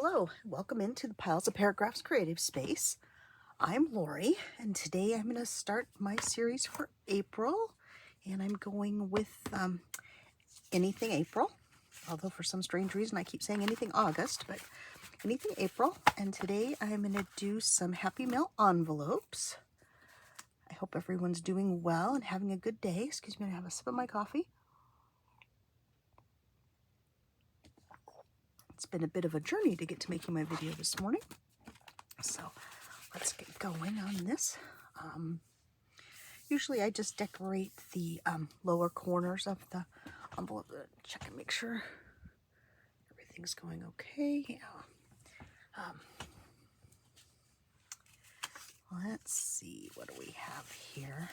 Hello, welcome into the Piles of Paragraphs creative space. I'm Lori, and today I'm going to start my series for April, and I'm going with anything April, although for some strange reason I keep saying anything August, but anything April. And today I'm going to do some Happy Mail envelopes. I hope everyone's doing well and having a good day. Excuse me, I have a sip of my coffee. It's been a bit of a journey to get to making my video this morning, so let's get going on this. Usually I just decorate the lower corners of the envelope. Check and make sure everything's going okay. Yeah. Let's see, what do we have here?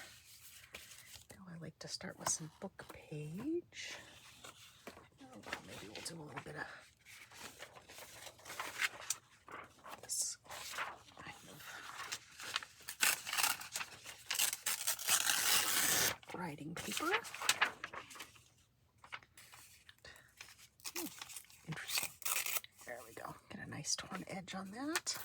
I like to start with some book page. Oh, well, maybe we'll do a little bit of this kind of writing paper. Interesting. There we go. Get a nice torn edge on that.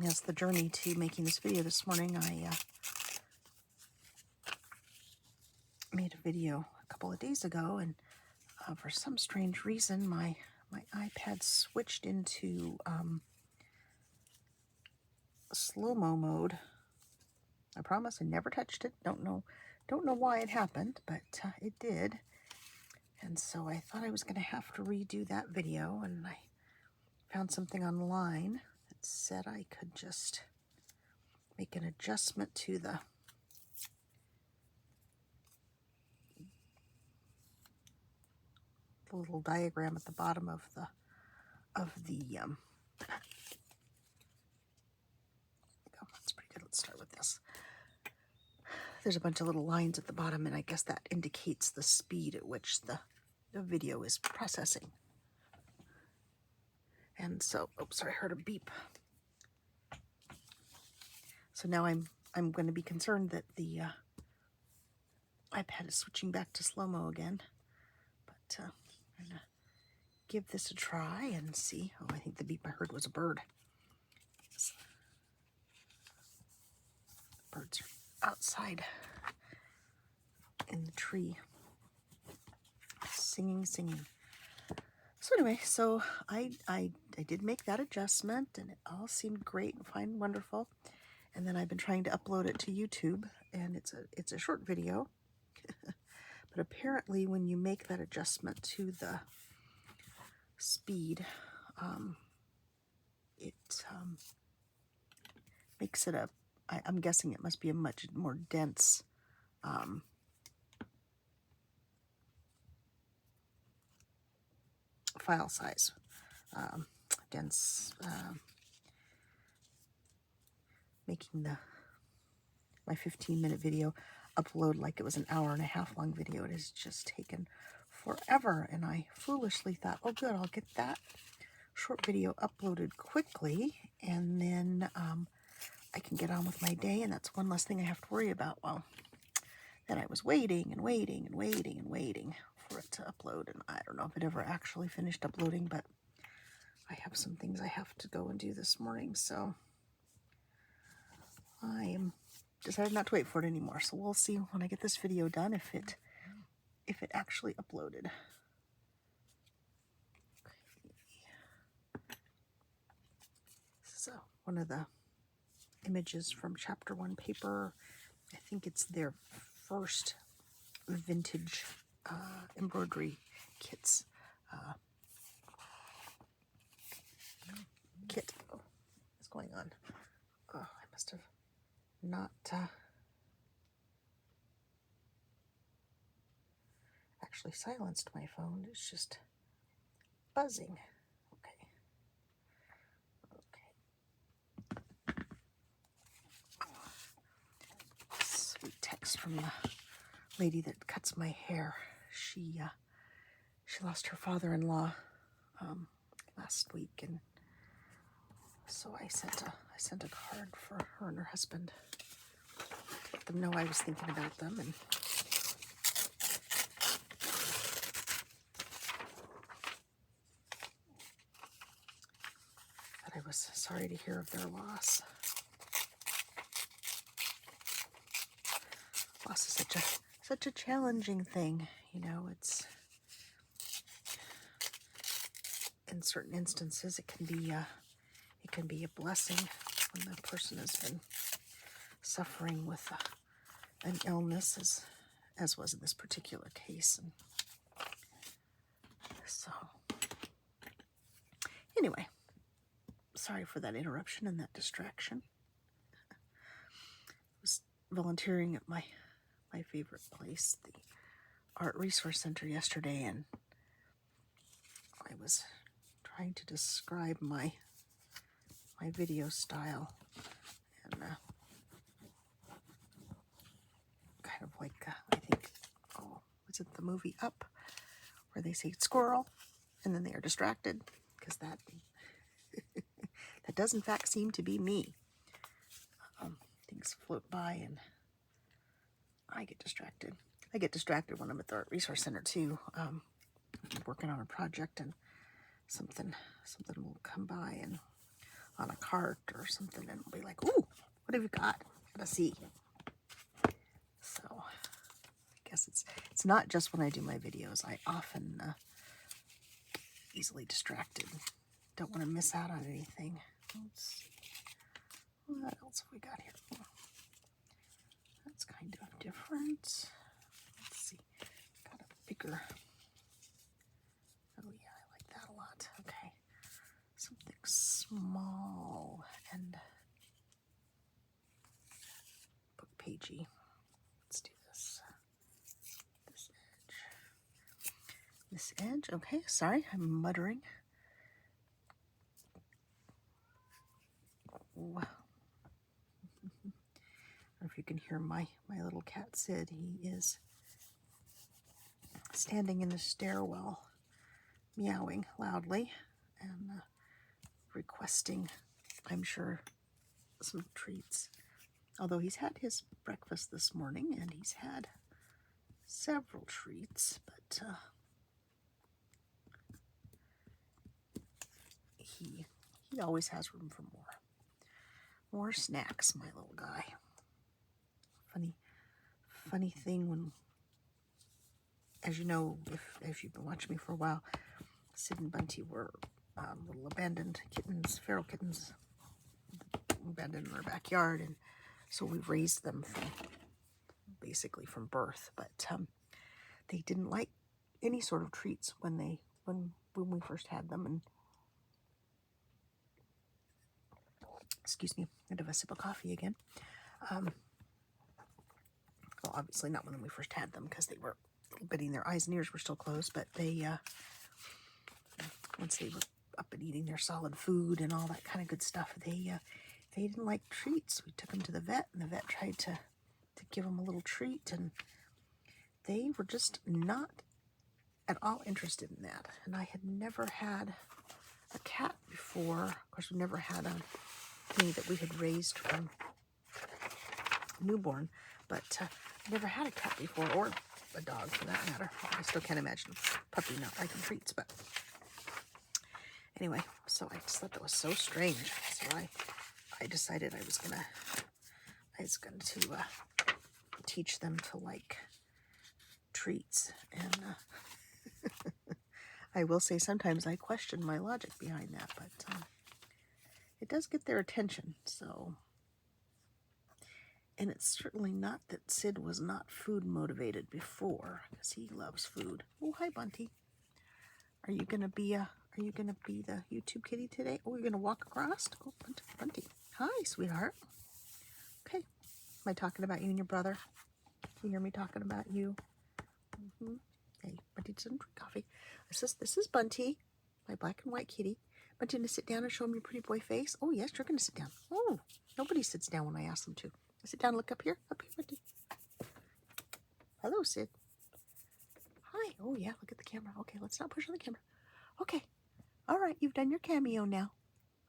Yes, the journey to making this video this morning, I made a video a couple of days ago, and for some strange reason, my iPad switched into slow-mo mode. I promise I never touched it. Don't know why it happened, but it did. And so I thought I was going to have to redo that video, and I found something online that said I could just make an adjustment to the little diagram at the bottom of the that's pretty good. Let's start with this. There's a bunch of little lines at the bottom, and I guess that indicates the speed at which the video is processing. And so, oops, sorry, I heard a beep. So now I'm going to be concerned that the iPad is switching back to slow-mo again. But I'm going to give this a try and see. Oh, I think the beep I heard was a bird. The birds are outside in the tree, singing. So anyway, so I did make that adjustment, and it all seemed great and fine and wonderful. And then I've been trying to upload it to YouTube, and it's a short video. But apparently when you make that adjustment to the speed, it makes it I'm guessing it must be a much more dense file size, making my 15-minute video upload like it was an hour and a half long video. It has just taken forever, and I foolishly thought, oh good, I'll get that short video uploaded quickly, and then I can get on with my day, and that's one less thing I have to worry about. Well, then I was waiting for it to upload, and I don't know if it ever actually finished uploading, but I have some things I have to go and do this morning, so I am decided not to wait for it anymore. So we'll see when I get this video done if it actually uploaded. Okay. This is one of the images from Chapter 1 paper. I think it's their first vintage embroidery kits. Oh, what's going on? Oh, I must have not actually silenced my phone. It's just buzzing. Okay. Sweet text from the lady that cuts my hair. She lost her father-in-law last week, and so I sent a card for her and her husband. let them know I was thinking about them, and that I was sorry to hear of their loss. Loss is such a challenging thing, you know. It's, in certain instances, it can be a blessing when the person has been suffering with an illness, as was in this particular case. And so, anyway, sorry for that interruption and that distraction. I was volunteering at my favorite place, the Art Resource Center, yesterday, and I was trying to describe my video style, and kind of like, I think, was it the movie Up, where they say squirrel, and then they are distracted, because that does in fact seem to be me. Things float by, and I get distracted. I get distracted when I'm at the Art Resource Center too, working on a project, and something will come by and on a cart or something, and I'll be like, "Ooh, what have you got? Gotta see." So I guess it's not just when I do my videos. I often easily distracted. Don't want to miss out on anything. Let's see. What else have we got here? That's kind of different. Let's see. Got a bigger. Oh yeah, I like that a lot. Okay. Something small and book pagey. Let's do this. This edge. Okay, sorry, I'm muttering. Wow. I don't know if you can hear my little cat Sid. He is standing in the stairwell, meowing loudly and requesting, I'm sure, some treats. Although he's had his breakfast this morning and he's had several treats, but he always has room for more snacks, my little guy. Funny thing, when, as you know, if you've been watching me for a while, Sid and Bunty were little abandoned kittens, feral kittens, abandoned in our backyard, and so we raised them basically from birth. But they didn't like any sort of treats when we first had them. And excuse me, I had to have a sip of coffee again. Well, obviously not when we first had them, because they were a little bitty and their eyes and ears were still closed. But they, once they were up and eating their solid food and all that kind of good stuff, they didn't like treats. We took them to the vet, and the vet tried to give them a little treat, and they were just not at all interested in that. And I had never had a cat before. Of course, we never had any that we had raised from newborn, but never had a cat before, or a dog for that matter. I still can't imagine a puppy not liking treats, but anyway, so I just thought that was so strange. So I decided I was going to teach them to like treats. And I will say sometimes I question my logic behind that, but it does get their attention. So, and it's certainly not that Sid was not food motivated before, because he loves food. Oh, hi, Bunty. Are you gonna be the YouTube kitty today? Oh, you're gonna walk across? Oh, Bunty. Hi, sweetheart. Okay. Am I talking about you and your brother? You hear me talking about you? Hey, Bunty doesn't drink coffee. This is Bunty, my black and white kitty. Bunty, gonna sit down and show him your pretty boy face? Oh, yes, you're gonna sit down. Oh, nobody sits down when I ask them to. Sit down, look up here. Up here, Bunty. Hello, Sid. Hi. Oh, yeah, look at the camera. Okay, let's not push on the camera. Okay. All right, you've done your cameo now.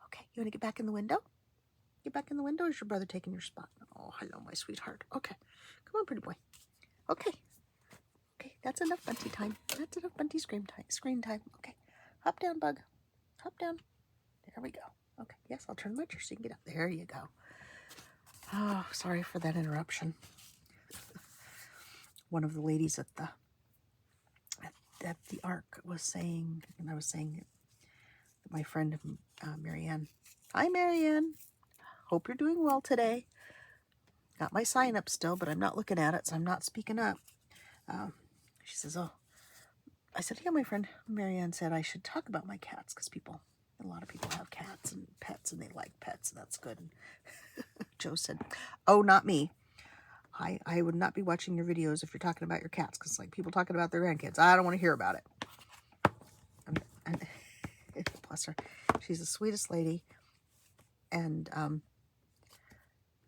Okay, you want to get back in the window? Get back in the window. Is your brother taking your spot? Oh, hello, my sweetheart. Okay. Come on, pretty boy. Okay. Okay, that's enough Bunty time. That's enough Bunty screen time. Okay. Hop down, bug. Hop down. There we go. Okay. Yes, I'll turn my chair so you can get up. There you go. Oh, sorry for that interruption. One of the ladies at the Ark was saying, and I was saying that my friend Marianne. Hi, Marianne. Hope you're doing well today. Got my sign up still, but I'm not looking at it, so I'm not speaking up. She says, oh, I said, yeah, my friend Marianne said I should talk about my cats because a lot of people have cats and pets and they like pets, and that's good. And Joe said, oh, not me. I would not be watching your videos if you're talking about your cats, because like people talking about their grandkids, I don't want to hear about it. And bless her. She's the sweetest lady and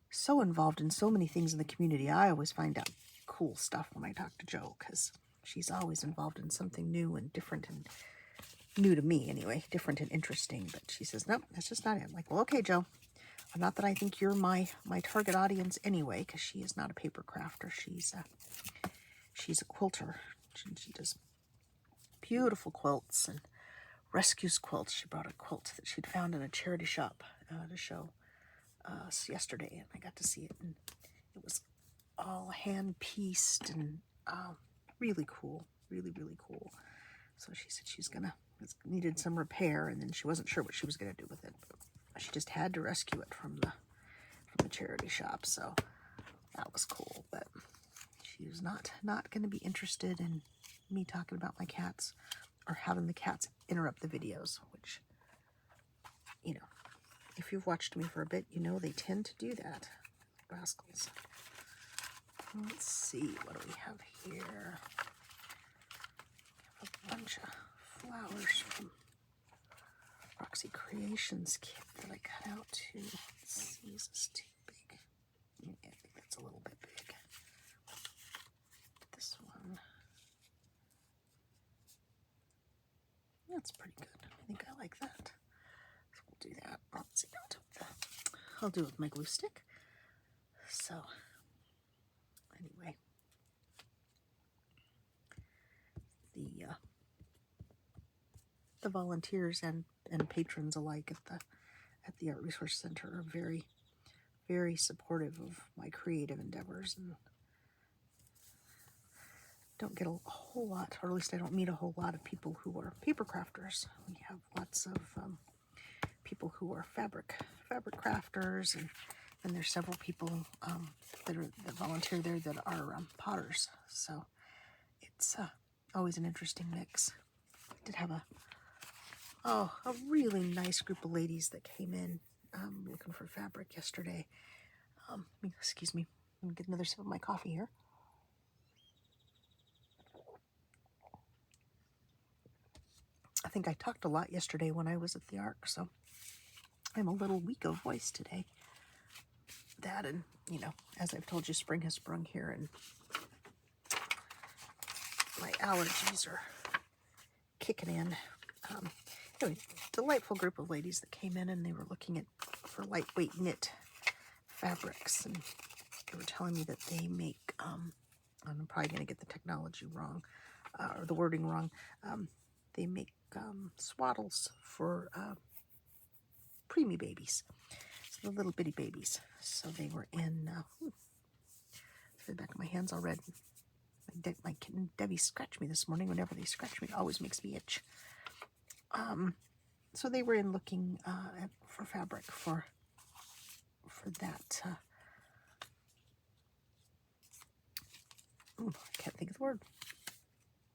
so involved in so many things in the community. I always find out cool stuff when I talk to Joe, because she's always involved in something new and different, and new to me anyway, different and interesting. But she says, nope, that's just not it. I'm like, well, okay, Joe. Not that I think you're my target audience anyway, because she is not a paper crafter. She's a quilter. She does beautiful quilts and rescues quilts. She brought a quilt that she'd found in a charity shop to show us yesterday, and I got to see it, and it was all hand-pieced and really cool, really, really cool. So she said it needed some repair, and then she wasn't sure what she was gonna do with it. But she just had to rescue it from the charity shop, so that was cool. But she was not going to be interested in me talking about my cats or having the cats interrupt the videos, which, you know, if you've watched me for a bit, you know they tend to do that. Rascals. Let's see, what do we have here? A bunch of flowers from Roxy Creations kit that I cut out too. Let's see, is this too big? Yeah, I think that's a little bit big. This one. That's pretty good. I think I like that. So we'll do that. Let's see, I'll do it with my glue stick. So, anyway. The volunteers and patrons alike at the Art Resource Center are very, very supportive of my creative endeavors, and don't get a whole lot, or at least I don't meet a whole lot of people who are paper crafters. We have lots of people who are fabric crafters, and there's several people that volunteer there that are potters. So it's always an interesting mix. I did have a really nice group of ladies that came in looking for fabric yesterday. Excuse me, let me get another sip of my coffee here. I think I talked a lot yesterday when I was at the Ark, so I'm a little weak of voice today. That, and, you know, as I've told you, spring has sprung here, and my allergies are kicking in. Anyway, delightful group of ladies that came in, and they were looking for lightweight knit fabrics, and they were telling me that they make, I'm probably going to get the technology wrong, or the wording wrong, they make swaddles for preemie babies, so the little bitty babies. So they were in, the back of my hand's all red. My kitten Debbie scratched me this morning. Whenever they scratch me, it always makes me itch. So they were in looking for fabric for that. I can't think of the word.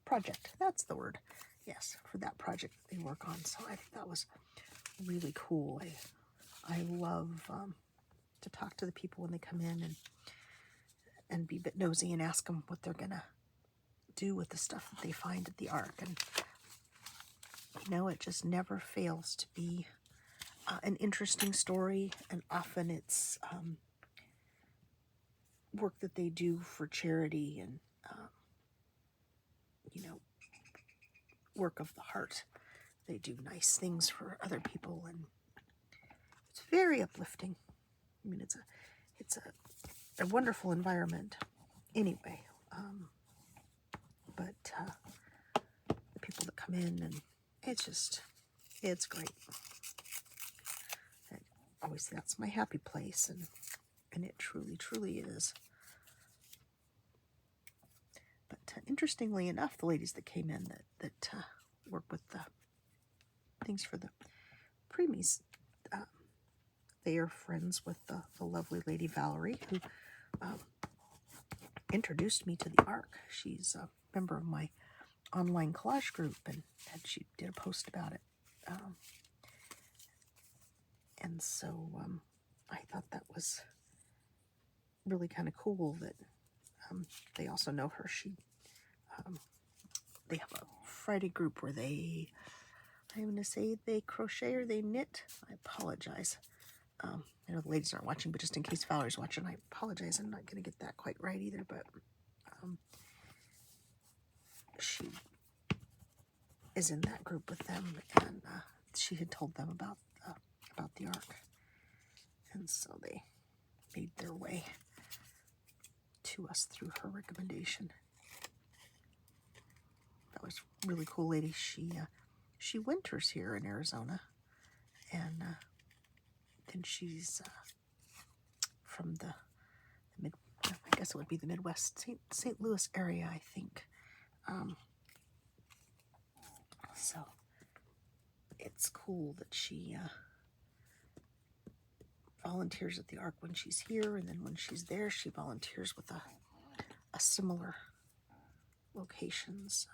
Project. That's the word. Yes, for that project they work on. So I think that was really cool. I love to talk to the people when they come in and be a bit nosy and ask them what they're gonna do with the stuff that they find at the Ark. And you know, it just never fails to be an interesting story, and often it's work that they do for charity and you know, work of the heart. They do nice things for other people, and it's very uplifting. I mean, it's a wonderful environment anyway. But the people that come in, and it's great. I always say that's my happy place, and it truly, truly is. But interestingly enough, the ladies that came in that work with the things for the preemies, they are friends with the lovely lady Valerie, who introduced me to the Ark. She's a member of my online collage group, and she did a post about it. And so I thought that was really kind of cool that they also know her. They have a Friday group where I'm going to say they crochet or they knit. I apologize. I know the ladies aren't watching, but just in case Valerie's watching, I apologize. I'm not going to get that quite right either, but she is in that group with them, and she had told them about the Ark, and so they made their way to us through her recommendation. That was a really cool lady. She winters here in Arizona, and then she's from the mid, I guess it would be the Midwest, St. Louis area, I think. So it's cool that she volunteers at the Ark when she's here, and then when she's there, she volunteers with a similar location. So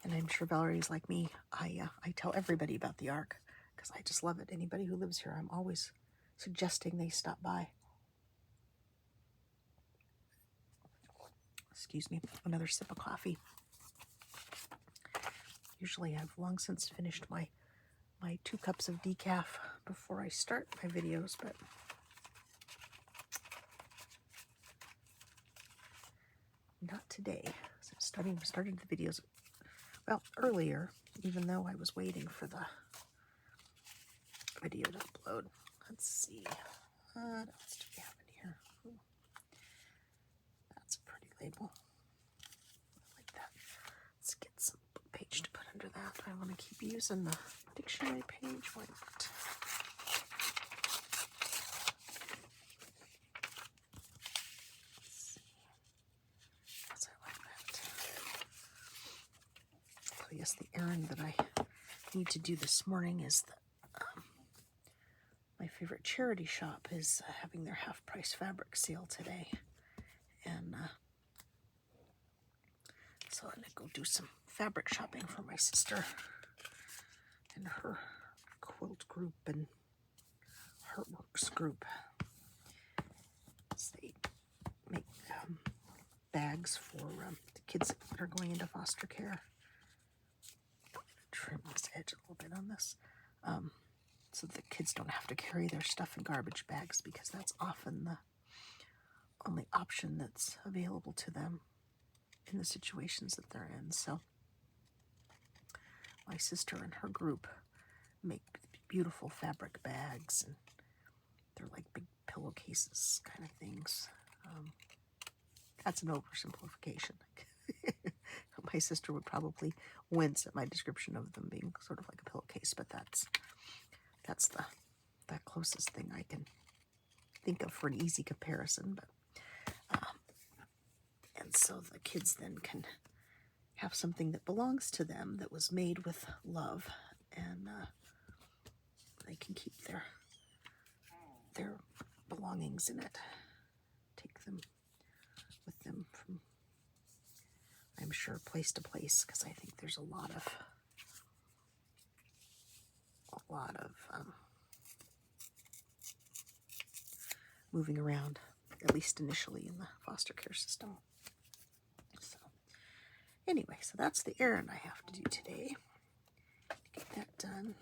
and I'm sure Valerie's like me. I tell everybody about the Ark because I just love it. Anybody who lives here, I'm always suggesting they stop by. Excuse me, another sip of coffee. Usually I've long since finished my 2 cups of decaf before I start my videos, but not today. So started the videos, well, earlier, even though I was waiting for the video to upload. Let's see. What else do we have in here? Ooh, that's a pretty label. I like that. Let's get some book page to put under that. I want to keep using the dictionary page. Why not? Yes, I like that. Oh, yes, the errand that I need to do this morning is that my favorite charity shop is having their half-price fabric sale today. And so I'm going to go do some fabric shopping for my sister and her quilt group and Heartworks group. So they make bags for the kids that are going into foster care. I'm going to trim this edge a little bit on this so the kids don't have to carry their stuff in garbage bags, because that's often the only option that's available to them in the situations that they're in. So my sister and her group make beautiful fabric bags, and they're like big pillowcases kind of things. That's an oversimplification. My sister would probably wince at my description of them being sort of like a pillowcase, but that's the closest thing I can think of for an easy comparison. But and so the kids then can have something that belongs to them, that was made with love, and they can keep their belongings in it, take them with them from, I'm sure, place to place, because I think there's a lot of moving around, at least initially, in the foster care system. So anyway, so that's the errand I have to do today. Get that done.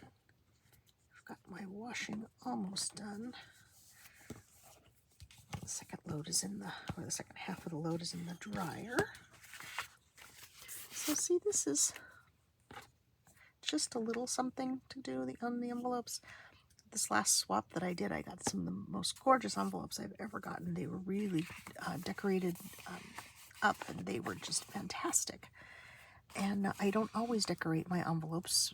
I've got my washing almost done. The second load is in the, or the second half of the load is in the dryer. So see, this is just a little something to do on the envelopes. This last swap that I did, I got some of the most gorgeous envelopes I've ever gotten. They were really decorated up, and they were just fantastic. And I don't always decorate my envelopes,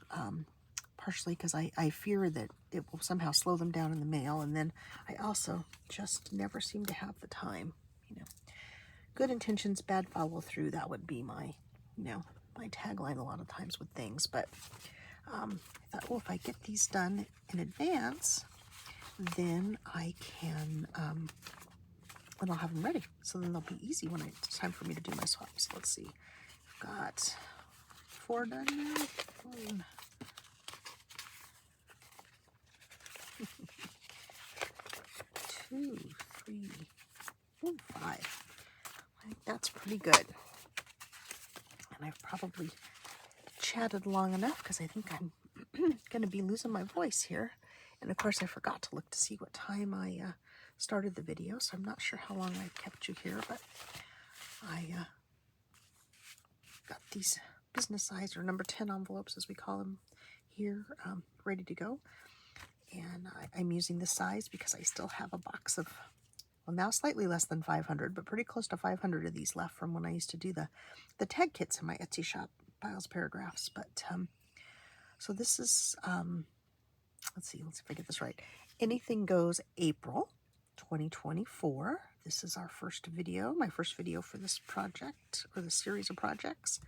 partially because I fear that it will somehow slow them down in the mail, and then I also just never seem to have the time. You know, good intentions, bad follow through. That would be my, my tagline a lot of times with things. But I thought, well, if I get these done in advance, then I can, then I'll have them ready. So then they'll be easy when it's time for me to do my swaps. Let's see, I've got 4 done now. 1, 2, 3, 4, 5. I think that's pretty good. And I've probably chatted long enough because I think I'm going to be losing my voice here. And of course I forgot to look to see what time I started the video, so I'm not sure how long I've kept you here, but I got these business size, or number 10 envelopes as we call them here, ready to go. And I'm using this size because I still have a box of, well, now slightly less than 500, but pretty close to 500 of these left from when I used to do the tag kits in my Etsy shop, Piles of Paragraphs. But so this is, let's see if I get this right. Anything Goes April 2024. This is our first video, my first video for this project, or the series of projects.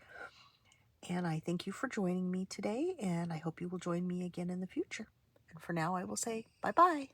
And I thank you for joining me today, and I hope you will join me again in the future. And for now, I will say bye-bye.